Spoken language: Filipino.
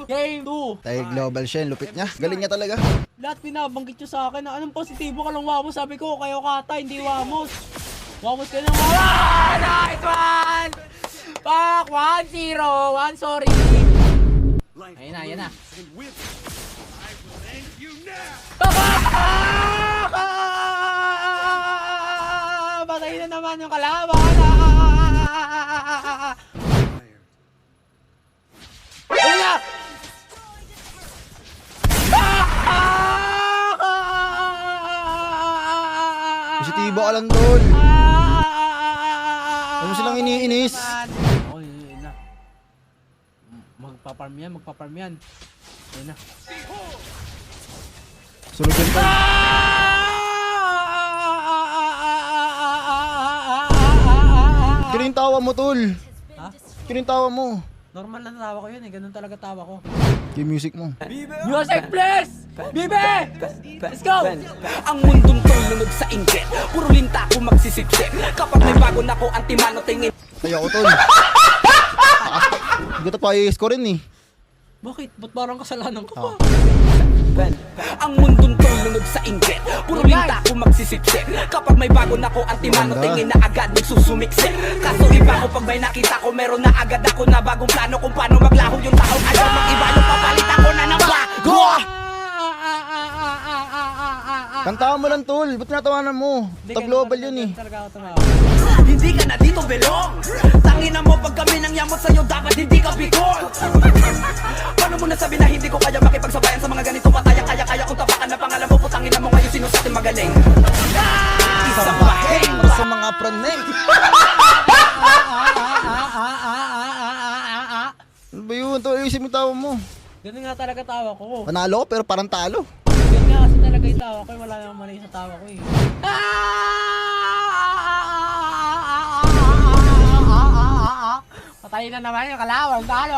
Game 2. Tayo global siya, lupit niya. Galing niya talaga. Lahat binabanggit nyo sa akin na anong positibo ka lang Wamos. Sabi ko, kayo kata, hindi Wamos. Wamos ka ng Wamos! Nice one! Fuck! 1-0! 1, sorry! Ayun na, ayun na. Patay na naman yung kalaban! Ayun na! Positibo ka lang tol. Ano silang iniinis? Oh, yun na. Magpa-farm yan, magpa-farm yan. Ayun na. Sunod yan tol. Kino yung tawa mo tol? Ha? Kino yung tawa mo? Normal na tawa ko yun eh, ganun talaga tawa ko. Yung music mo. Music please! Bibe! Let's go! Ang mundong to'y lunod sa inggit. Puro linta ko magsisiksik. Kapag may bago na ko, antimano tingin. Kaya ko tol. Hindi ko pa i-score rin eh. Bakit? Ba't parang kasalanan ko pa? Ang mundong to'y lunod sa inggit. Puro linta ko magsisiksik. Kapag may bago na ko, antimano tingin na agad nagsusumiksik. Kaso iba ko pag may nakita ko, meron na agad ako na bagong plano kung paano maglaho yung tao. Ayaw mag-iba yung papalit ako na ng bago. Kantahan mo lang tol. Ba't natawanan mo? Top global yun eh. Talaga ako tumawa. Hindi ka na dito belong. Tangina mo pag kami nang yamot sa'yo, dapat hindi ka bigol. Paano mo nasabi na hindi ko kaya makipagsabayan sa mga ganito pataya? Kaya kung tapakan na pangalan mo, putangin mo ngayon sino sa atin magaling. Isang baheng Sa mga praneng. Ano ba yun? Tol, ayusin mo yung tawa mo. Ganun nga talaga tawa ko. Panalo ko pero parang talo. Ganun nga kasi talaga yung tawa ko. Wala namang mali sa tawa ko eh. Patay na naman yung kalaban. Talo!